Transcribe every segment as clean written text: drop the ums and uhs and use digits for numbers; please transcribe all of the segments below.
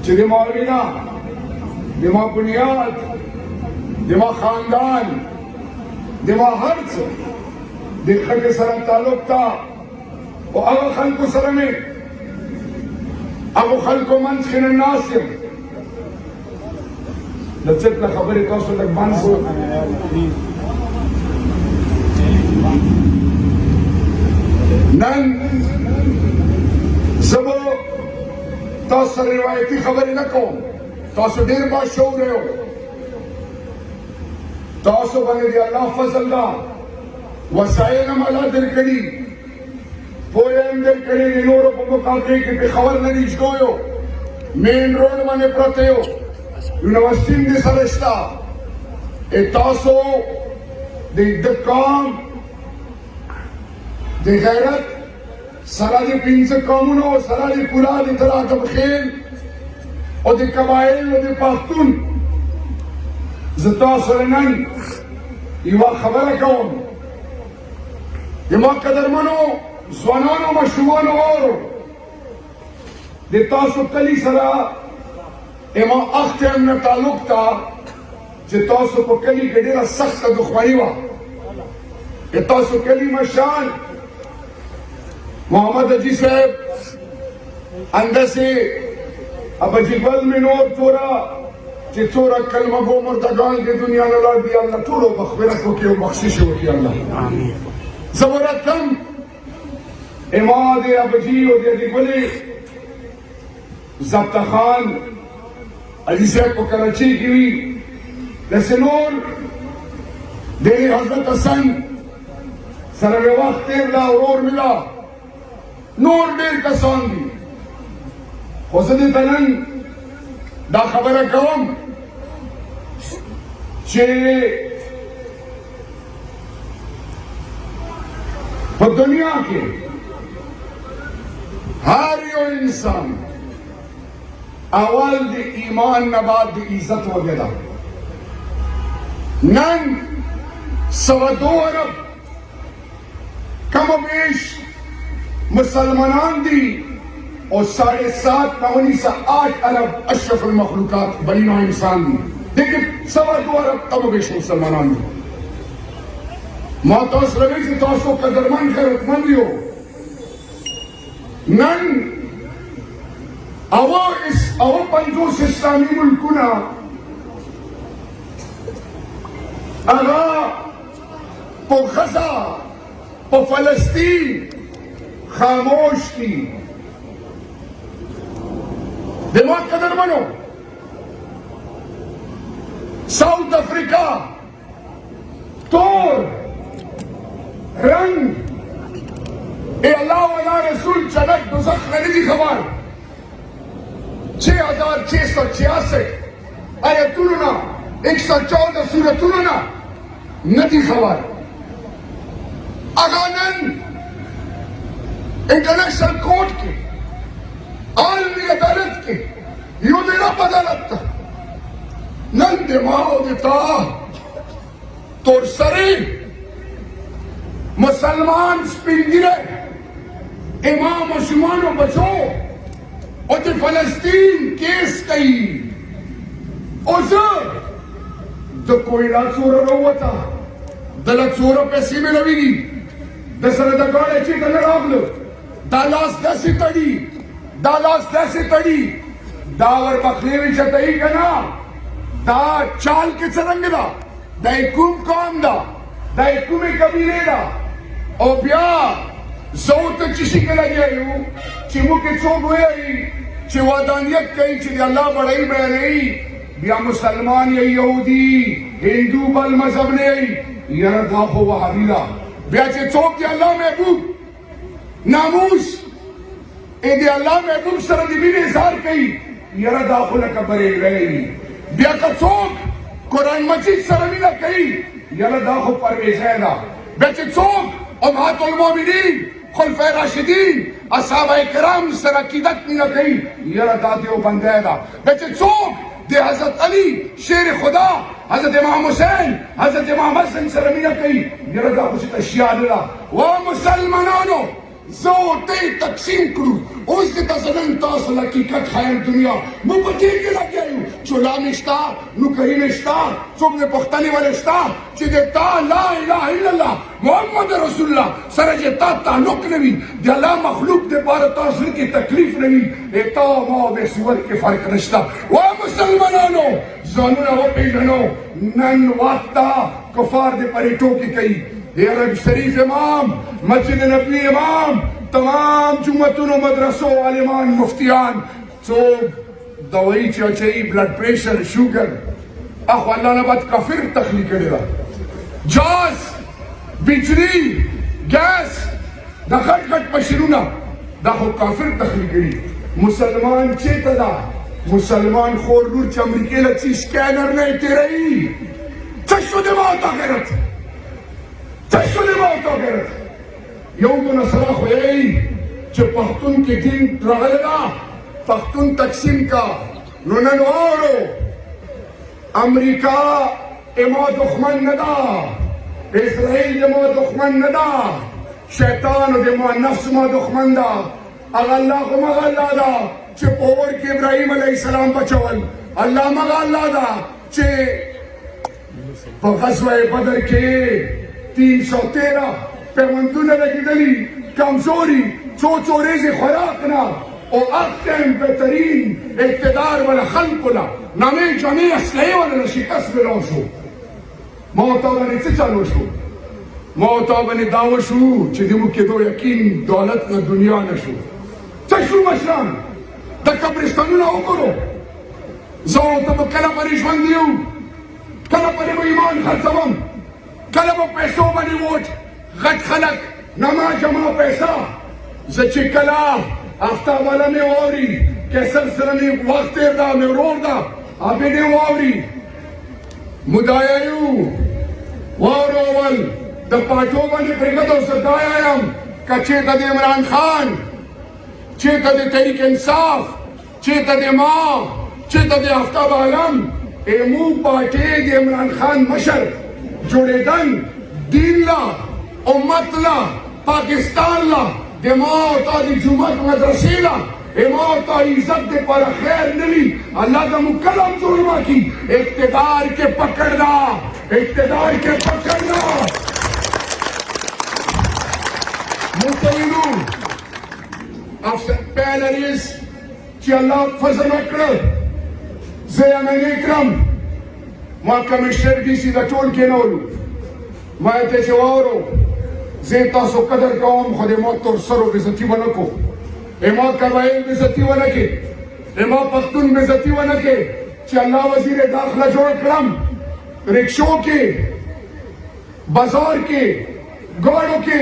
چې د مولوینا د ما بنیاد د ما خاندان د ما هر څه د خلکو سره تعلق تا او هغه خلکو سره مې هغه خلکو منځ کې نه ناست یم د څه په خبرې تاسو لږ بند کړو نن زه به تاسو سره روایتي خبرې نه کوم تاسو ډېر باشعور یو تاسو باندې د الله فضل ده وسایل هم الله درکړي پوهه هم درکړې د نورو په مقابل کې پېښور نه نږدې یو مین روډ باندې پراته یو یونیورسټي هم دې سره شته تاسو د قوم د غیرت سره د پنځه قومونو سره د پورا د تراکم خیل او د قبایل او د پښتون زه تاسو سره نن یوه خبره کوم زما قدرمنو ځوانانو ماشومانو اورو د تاسو کلي سره اما اخته هم نه تعلق تا چې تاسو په کلي کې ډېره سخته دښمني وه د تاسو کلي مشال محمد حجي صاحب اندسې ابجیبل مې نور څوره چې څوره کلمه گو مردگان د دنیا نه لاړ دي الله ټولو مغفرت وکړي او بخشش وکړي الله زه به راتلم اما د ابجي او د ابجیبلې ضبطه خان علي صاحب په کراچۍ کې وي داسې نور د حضرت حسن سره مې وخت تېر لا ورور مې لا نور ډېر کسان دي خو زه دې ته نن دا خبره کوم چې په دنیا کې هر یو انسان اول د ایمان نه بعد د عزت وغیره نن 2.2 ارب کم و بیش مسلمانان دی اور 7.5 8 ارب اشرف المخلوقات بنی نوع انسان دی لیکن 2.2 ارب کم و بیش مسلمانان دی ما تاسو لوي چې تاسو قدرمن غیرتمند یو نن او 50 اسلامي ملکونه هغه په غزه په فلسطین خاموش دي د ما قدرمنو ساؤتھ افریقہ تور رنگ اے اللہ والا رسول جنت دوزخ میں نہیں خبر 6666 آیتونو نا 114 سورتونو نا ندی خبر اگانن انٹرنیشنل کورٹ کے عالمی عدالت کے یو دینا عدالت نن دماغ دیتا تور سری مسلمان سپنگیرے امام مسلمانو بچو اور دی فلسطین کیس کئی اوزر دو کوئی لا چورا روتا دلا چورا پیسی میں روی دی دسر دگاڑے چی دلر آگلو دالاس دسی تڑی دالاس دسی تڑی داور بخلیوی چتائی کنا دا چال کے چرنگ دا دا اکوم قوم دا دا اکوم قبیلے دا او بیا زوت چشی کے لگے آئیو چی مو کے چوب ہوئے آئی چی وادانیت کئی چی دی اللہ بڑھائی بڑھائی بیا مسلمان یا یہودی ہندو بل مذہب نے آئی یردا ہو وحابیلا بیا چی چوب دی اللہ محبوب ناموس اے دی اللہ محبوب سر دی بین اظہار کئی یردا ہو لکبرے رہی بیا کا چوک قرآن مجید سرمینا کئی یردا ہو پرویز ہے نا بیا چی چوک امہات المومنین خلفۂ راشدین اصحابہ کرام سر عقیدت نہیں کئی یردا دیو بندے دا بیا چی چوک دی حضرت علی شیر خدا حضرت امام حسین حضرت امام حسن سرمینا کئی یردا خوشی تشیاد اللہ و مسلمانانو زوته تقسیم کړو. اوس د تاسو تاسو حقیقت خیال دنیا مو پټې کې لګیایو چولا مشتا نو کوي مشتا څوک نه پښتني ولستا چې د تا لا اله الا الله محمد رسول الله سره چې تا تعلق نوي د الله مخلوق د بار تاسو کې تکلیف نوي اته ما به سور کې فرق نشتا. وا مسلمانانو ځانونه وپیژنو نن وخت کفار د پرې ټوکی کوي. عرب شریف امام مسجد نبوی امام تمام جمعتونو مدرسو عالمان مفتیان څوک دوايي چې اچي بلډ پریشر شوګر اخو الله نه بعد کافر تخلیق کړی دا جاز بجلی ګاز د غټ غټ ماشینونه دا خو کافر تخلیق کړی. مسلمان چیرته دا مسلمان خور لور چې امریکې له چی سکینر نه تیري څه شو د موت غیرت څه د موت غیرت یو دونه سره خو یې چې پښتون کې دین راغلی دا پښتون تقسیم کا نو نن اورو امریکا اما دښمن نه دا اسرائیل ما دښمن نه دا شیطان د ما نفس ما دښمن دا هغه الله خو مغه الله دا چې په اور کې ابراهیم علیه السلام بچول الله مغه الله دا چې په غزوه بدر کې 313 پیوندونه لګېدلي کمزوري څو ورځې خوراک نه او اختم بهترین اقتدار ولا خلق له نامې جامې اسلحې ولا شکست ملو شو. ما ورته باندې څه چالو شو ما ورته باندې دا وشو چې د موږ کېدو یقین دولت نه دنیا نه شو. څه شو مشران د قبرستانونه وګورو زه ورته به کله پرې ژوند یو کله پرې به ایمان خرڅوم کله به پیسو باندې ووټ غټ خلک نما جما پیسه زه چې کله هفته والا مې واوري کیسر سره مې وخت تېر دا مې ورور دا ابې دې واوري مدایا یو واورول د پاټو باندې پرېږدو زه دا یم که چېرته د عمران خان چېرته د تحریک انصاف چېرته د ما چېرته د آفتاب عالم موږ پارټۍ د عمران خان مشر جوړېدن دین لا امت لا پاکستان لا د ما او تا د جومات مدرسې لا ما او تا عزت د پر خیر نوي الله د مو کلم جوړما کی اقتدار کے پکڑنا اقتدار کے پکڑنا متوینو پہلا ریس چې الله فضل وکړ زه یې منې کړم ما کمشنر ډي سي د ټول کېنولو ما ته چې واورو زه تاسو قدر کوم خو د ما تر سرو بېزتي ونه کړو ما قبایل بېزتي ونه کړې ما پښتون بېزتي ونه کړې چې الله وزیر داخله جوړ کړم رکشو کې بازار کې ګاړو کې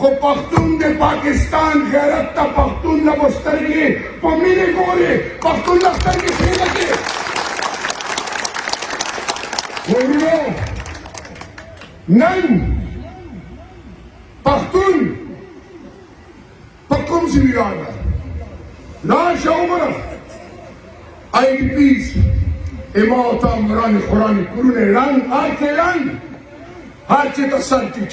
خو پختون د پاکستان غیرت ته پختون له مسترګې په مینې ګورې پختون له سترګې پرې لګې ورونو نن پختون په کوم ځای راغلی لاشه عمره آی ډي پیز اما تا مران خورانې کورونه رنګ هر څه رنګ هر څه ته سر ټیټ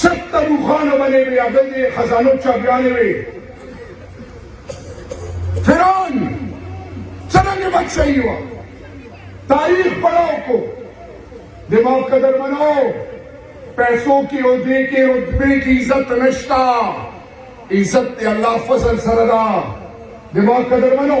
70 روخانه بنے ہوئے اگل دے خزانوں چاپیانے ہوئے فرعون سرنگ بچ صحیح ہوا تاریخ پڑھاؤ کو دماغ قدر بناؤ پیسوں کی عہدے کے رتبے کی عزت نشتا عزت اللہ فضل سردا دماغ قدر بنو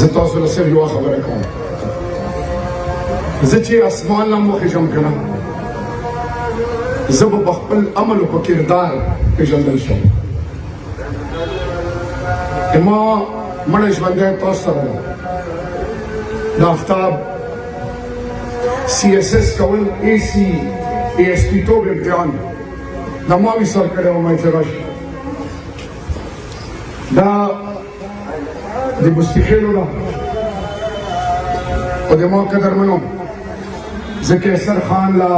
زتواصل السر يوا خبركم زتي اسمان لم وخشم كنا زب بخبل عمل وكردار بجلدل شو اما منش بنده توصل لافتاب CSS کول AC ASP توب امتحان دا ما وی سر کړی وم چې راشي دا د مستخیلو ده او د ما قدرمنو زه قیصر خان لا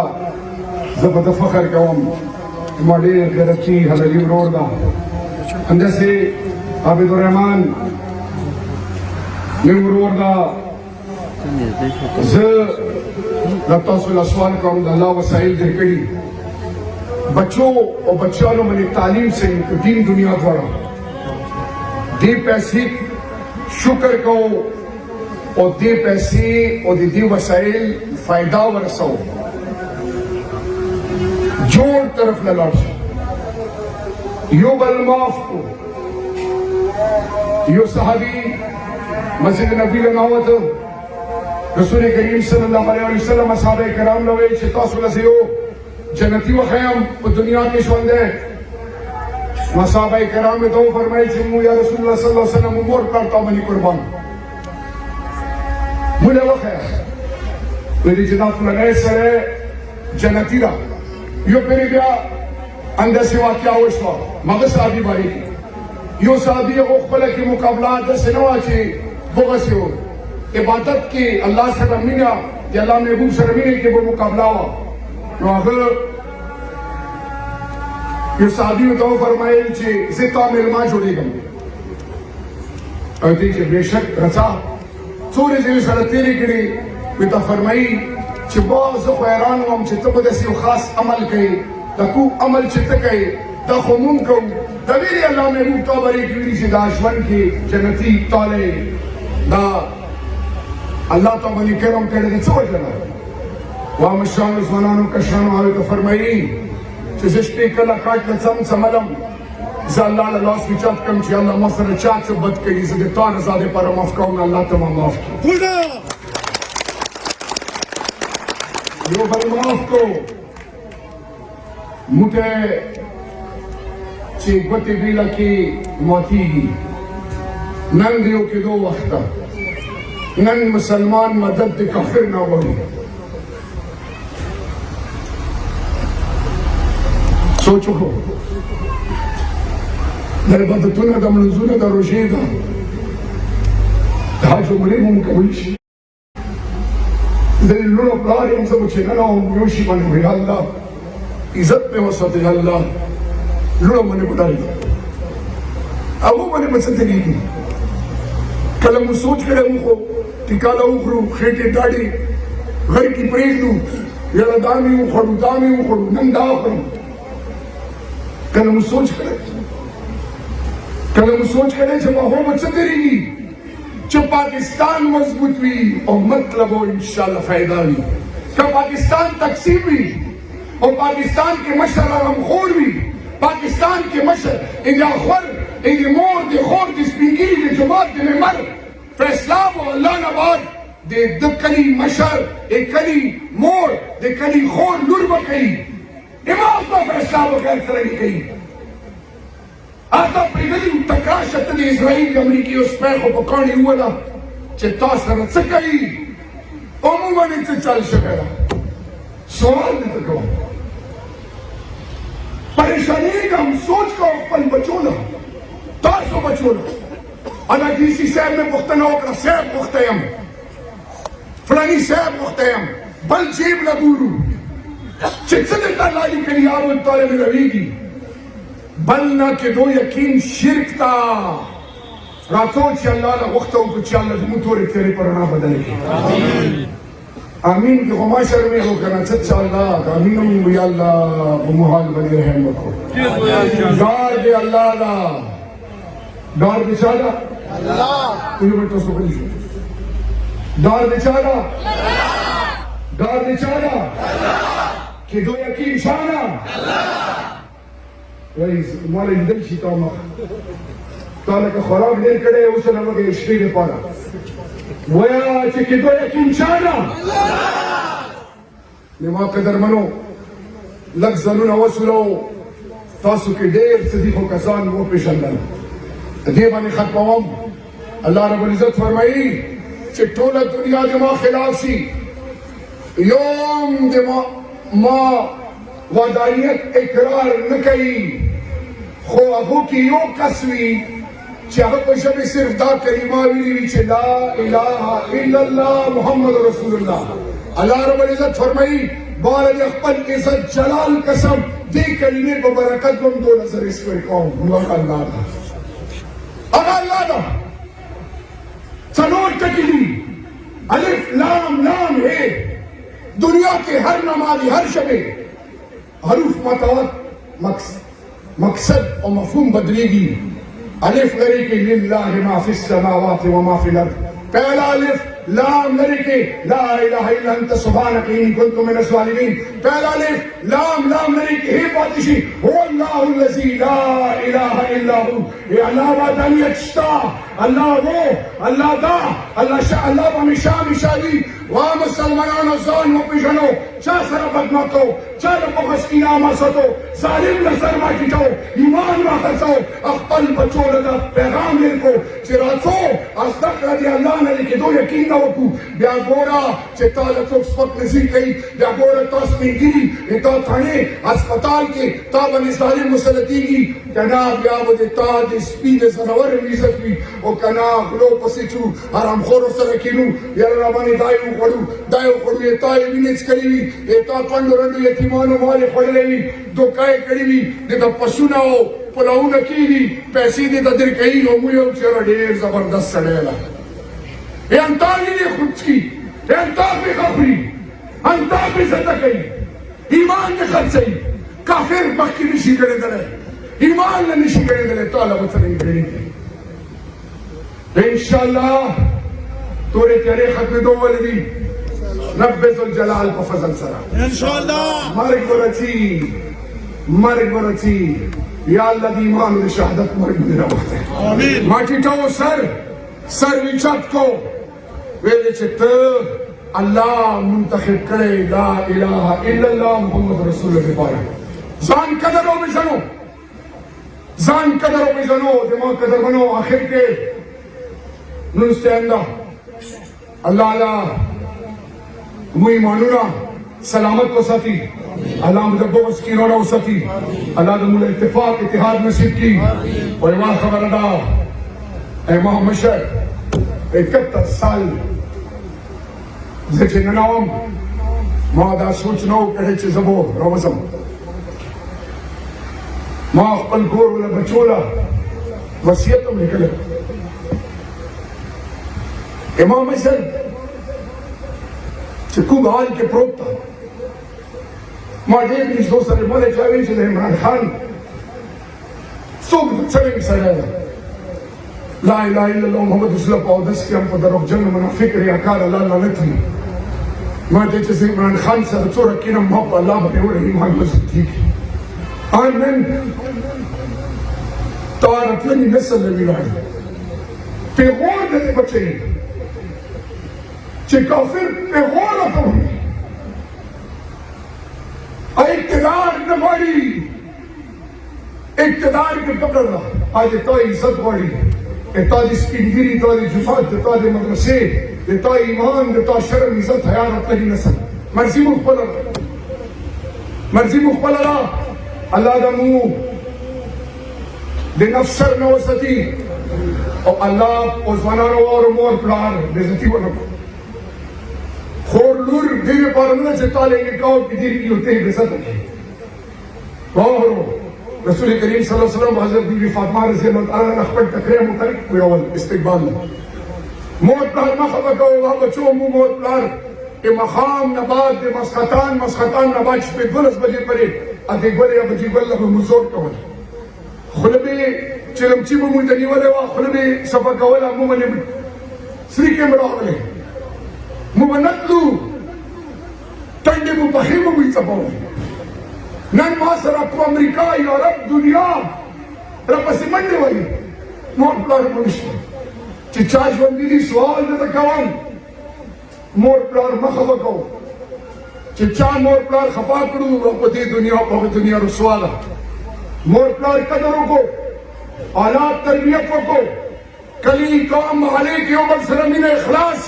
زه په ده فخر کوم ما ډېر غیرتي حلالي ورور ده همداسې عابدالرحمن مې ورور ده زه د تاسو له سوال کوم د الله وسایل درکړي بچو او بچیانو باندې تعلیم صحیح په دین دنیا دواړه دې پیسې شکر کوو او دې پیسې او دې وسایل فایده ورسوو جوړ طرف نه لاړ شي یو بل معاف کو یو صحابي مسجد نبی له نووت رسول کریم صلی الله علیه وسلم اصحاب کرام له وی چې تاسو له یو جنتی وخیم په دنیا کې ژوند دی صحابه کرام ته فرمایي چې مو یا رسول الله صلی الله علیه وسلم مور کړتا باندې قربان موږ وخیا ویل چې تاسو له سره جنتی را یو پری بیا انداسې واقعا وشوه مګه صحابي باندې یو صحابي او خپل کې مقابله د سنوا چې بغس یو عبادت کې الله سره مینا یا الله محبوب سره مینا کې به مقابله وا نو هغه یو صحابي ته فرمایل چې زه تا مېلما جوړېږم او دې چې بېشک رضا څو ورځې سره تېرې کړې وي ته فرمایي چې با زه خو حیران وم چې ته به داسې یو خاص عمل کوې د کوم عمل چې ته کوې دا خو مونږ کوو د ویلې الله محبوب تا برې کړي چې دا ژوند کې جنتي تالی دا الله ته باندې کرم کړی دی څه وجه ده وا مشرانو ځوانانو کشرانو هغوی ته فرمایي چې زه شپې کله کاټ له څم څملم زه الله له لاس اوچت کړم چې الله ما سره چا څه بد کړي زه د تا رضا دپاره معاف کوم الله ته ما معاف کړي یو بل معاف کړو موږ چې ګوتې بیله کې ماتېږي نن د یو کېدو وخت ده نن مسلمان مدد د کافر نه غواړي سوچ وکړو د عبادتونو د منځونو د روژې ده د حج عمرې مو کولی شي زه د لوڼو پلار یم زه به چې ننه وم یو شي باندې وایي الله عزت مې وساتې الله لوڼو باندې به ډارېږي هغو باندې به څه تېرېږي کله مو سوچ کړی مو خو ټیکاله وخورو خېټې ډاډې غر کې پرېږدو یاره دا مې وخوړو دا مې وخوړو نن دا وخورم کله مو سوچ کړی چې ماحول به څه تېرېږي چې پاکستان مضبوط وي او مطلب و انشاءالله فایده وي که پاکستان تقسیم وي او پاکستان کې مشر غمخور وي پاکستان کې مشر خور د مور د خور د سپین ږیري د جماعت د ممبر فیصله و الله نه بعد د کلي مشر د کلي مور د کلي خور لور به کوي امام به فیصله بغیر سره نه کوي آتا پریږدي تک راشه ته د اسرائیل د امریکې یو سپی خو په کاڼي ووله چې تا سره څه کوي عموما یې څه چل شوی ده سوال درته کوم پریشانېږم سوچ کوم خپل بچو نه تاسو بچو نه انا ډي سي صاحب مې پوښتنه وکړه صاحب غوښتی یم فلاني صاحب غوښتی یم بل جیب له ګورو چې څه درته الله لیکلي یارو تعالی مې رویږي بل نه کېدو یقین شرک ته راځو چې الله له غوښته وکړو چې الله زموږ تورې تیرې په رڼا بدله کړي آمین که خو ما شرمېږو که نه څه چې الله که امین هم یا الله په مو حال باندې رحم وکړو ډار دې الله ده ډار دې چا ده کوئی بل تاسو غلی شو ډار دې چا ده ډار دې چا ده کېدو یقین چا نه وایي ماله لیدل شي تا مخ تا لکه خوراک ډېر کړی اوس نه وږی شپې دپاره وایه چې کېدو یقین چا نه زما قدرمنو لږ ځانونه وسولو تاسو کې ډېر څه دي خو کسان وپېژندل دې باندې ختموم الله رب العزت فرمایي چې ټوله دنیا زما خلاف شي يوم دي ما ودانیت اقرار نکئی خو اگو کی یو کسوی چاہو پشب صرف دا کلمہ ویلی چھ لا الہ الا اللہ محمد رسول اللہ. اللہ رب العزت فرمائی بارد اخپل عزت جلال قسم دی کلمے کو برکت بم دو نظر اس کو قوم ہوا اللہ دا اگر اللہ دا سنور تکلی الف لام لام ہے دنیا کے ہر نمازی ہر شبے حروف متوات مقصد اور مفہوم بدلے گی. الف لڑی کے للہ ما فی السماوات وما فی الارض. پہلا الف لام لڑی کے لا الہ الا انت سبحانک انی کنت من الظالمین. پہلا الف لام لڑی کے ہے پاتشی هو اللہ الذی لا الہ الا هو. یہ اللہ وحدانیت شتا اللہ وہ اللہ دا اللہ بمشام شادی وہاں مسلمانان ازان و پیشنو چاہ سر بدماتو چاہ بخش کی ناماستو ظالم نظرما کیٹو ایمان واخصو اخپل بچو لگا پیغام لرکو چراتو اصدق رضی اللہ نے لکھ دو یقین نہ وکو بیا گورا چتا لچوک سپک نزیر کئی بیا گورا تاس میں گیری اتا تھانے اسپتال کے تابن ظالم مسلطی کی کنا بیا ودے تا دے سپید زنور ویزت بھی او کنا غلو پسی چو حرام خورو سرکینو یا ربانی دائیو دائیو خورو یہ تائی وینیچ کریوی یہ تا پندو رندو یتیمانو والے خورلیوی دکائے کریوی دیتا پسونا ہو پلاؤنا کیوی پیسی دیتا در کئی ہو مویو چرا دیر زبردست سڑیلا. یہ انتاگی نے خود کی یہ انتاگ بھی خبری انتاگ بھی زدہ کئی ایمان نے خد سئی کافر بخی نشی کرے دلے ایمان نے نشی کرے دلے طالب سرین کریں گے انشاءاللہ تورے تیرے ختم دو والدی رب ذوالجلال کو فضل سرا انشاءاللہ مرگ ورچی یا اللہ دی ایمان و شہادت مرگ میرا وقت ہے. ماٹی ٹھو سر وچت کو ویلے چھت اللہ منتخب کرے لا الہ الا اللہ محمد رسول اللہ پارا زان قدروں میں جنو دماغ قدر بنو آخر کے ننستے اللہ موی مانونا سلامت کو ساتھی اللہ مدبو مسکینونا کو ساتھی اللہ دمول اتفاق اتحاد نصیب کی اور ایمان خبر ادا اے محمد شہر 71 سال زیچے نناوام ما دا سوچنو کہے چے زبو روزم ما اقبل گور ولا بچولا وسیعتم نکلے امام حسن چکو گال کے پروت تھا ما دیکھ نیش دو سر مولے چاہویں چلے عمران خان صبح چلیں سر لا الہ الا اللہ محمد رسول اللہ پاو دس کے ہم کو دروک جنگ منافق ریاکار اللہ لعنت ہی ما دیکھ چیزے عمران خان سر چو رکینا محب اللہ بنے ہو رہی محمد مزد ٹھیک آن من تارت لنی نسل لبی لائی پیغور دیتے بچے چه کافر پیغور آتا ہوئی اقتدار نماری اقتدار کے پکڑ رہا آج اتائی عزت بڑی اتائی سپینگیری اتائی جماعت اتائی مدرسے اتائی ایمان اتائی شرم عزت حیار اپنی نسل مرضی مخبل اللہ اللہ دمو دے نفسر نوسطی اور اللہ اوزوانانو اور مور پلان بیزتی ونکو خور لور دیوے پارمنا چتا لیں گے کاؤ کی دیر کی ہوتے ہیں بسط ہے باہرو رسول کریم صلی اللہ علیہ وسلم حضرت بیوی فاطمہ رضی اللہ تعالیٰ نخبر تقریہ مطلق کوئی اول استقبال موت پلار مخبہ کا ہوگا بچوں مو موت پلار اے مخام نباد دے مسخطان نباد شپے 12 بجے پرے ادھے گولے یا بجی گولہ میں مزور کول خلبے چلمچی میں مویدنی والے وا خلبے صفا کولا مو منے سری کے مراغلے ممنتلو تنگے مبخیم ہوئی سباوی نن ماسر اکو امریکہ یورپ دنیا رب سمنڈے ہوئی مور پلار منشتا چچاش وندیدی سوال دیتا کوان مور پلار مخفا کو چچا مور پلار خفا کرو رب دی دنیا بہت دنیا رسوالا مور پلار قدروں کو آلات تربیتوں کو کلی کام علیہ کی عمر سلمین اخلاص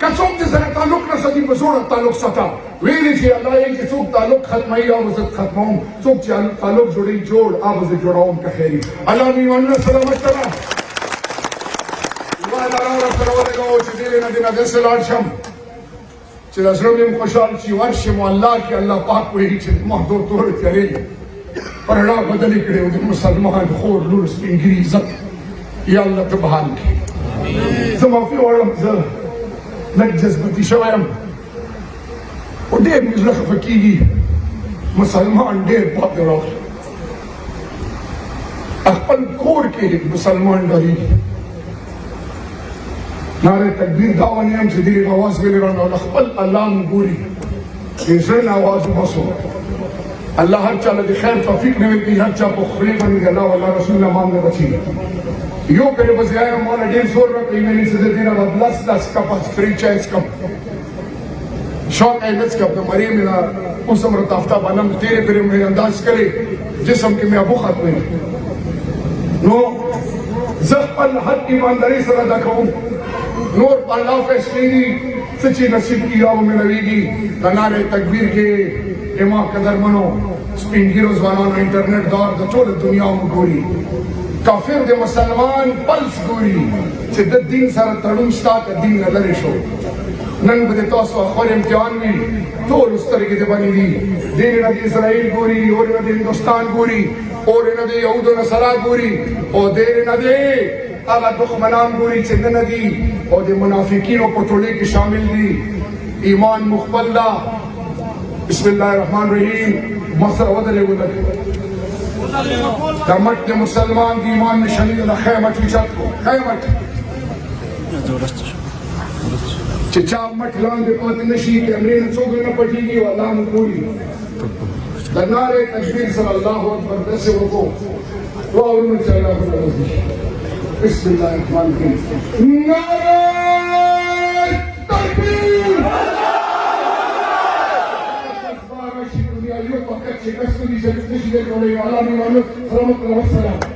کڅوک دې سره تعلق نه ساتي په زوره تعلق ساته ویلي چې الله یې چې څوک تعلق ختموي او زه ختموم څوک چې تعلق جوړوي جوړ هغه زه جوړوم که خیري الله مې ایمانونه سلامت کړه الله تعالی سره ولګوو چې دې نه دې نه داسې لاړ شم چې د زړه مې خوشحال شي ورشم الله کې الله پاک وایي چې ما تور تیارې پر رڼا بدلې کړې او د مسلمان خور لور سپین ګیري عزت یا الله ته بحال کړي زه معافي غواړم زه لږ جذبتي شوی یم او ډېر مې زړه خفه کېږي مسلمان ډېر پاک راغلی خپل کور کې مسلمان ډارېږي نعره تکبیر دا ونیم چې دې آواز ویلې رانه خپل الله مو ګوري د زړه نه آواز وباسو الله هر چا له د خیر توفیق نه ورکړي هر چا په خولې باندې الله والله رسول الله مام نه بچي یو پرې به زه یم ماله ډېر زور راکوي مې چې زه دې نه به لس کپه فری چای څکم شوق یې نه څکم د مریم نه اوس هم راته آفتاب انم تیرې پرې مې انداز کړی جسم کې مې ابو ختموي نو زه خپل حق ایمانداري سره ادا کوم نور په الله فیصلې دي څه چې نصیب کي او ملويږي د نعرې تکبیر کې اما قدرمنو سپین ګیرو ځوانانو انټرنیټ دور د ټول دنیا وګوري کافر د مسلمان پلس ګوري چې د دین سره تړون شته د دین نه لرې شو نن به تاسو خپل امتحان وي ټول سترګې دې باندې دي دین نه د اسرائیل ګوري او نه د هندوستان ګوري او نه د یهودو نصارا ګوري او دین نه دی هغه دښمنان ګوري چې نه دي او د منافقینو په ټولۍ کې شامل دي ایمان مخبل ده بسم الله الرحمن الرحیم مصر ودرې ولګي دا مټ د مسلمان د ایمان نشانه ده خیمت وچات کو خیمت چې چا مټ لاندې پاتې نشي کیمرې نه څوک نه پټېږي او الله مو ګوري د نعرې تکبیر صلی الله اکبر داسې وکړو واورو چې الله وکړي بسم الله الرحمن الرحیم نعرہ تکبیر دنیا یو وخت چې کس دې چې دې کوي الله دې ورته سلام الله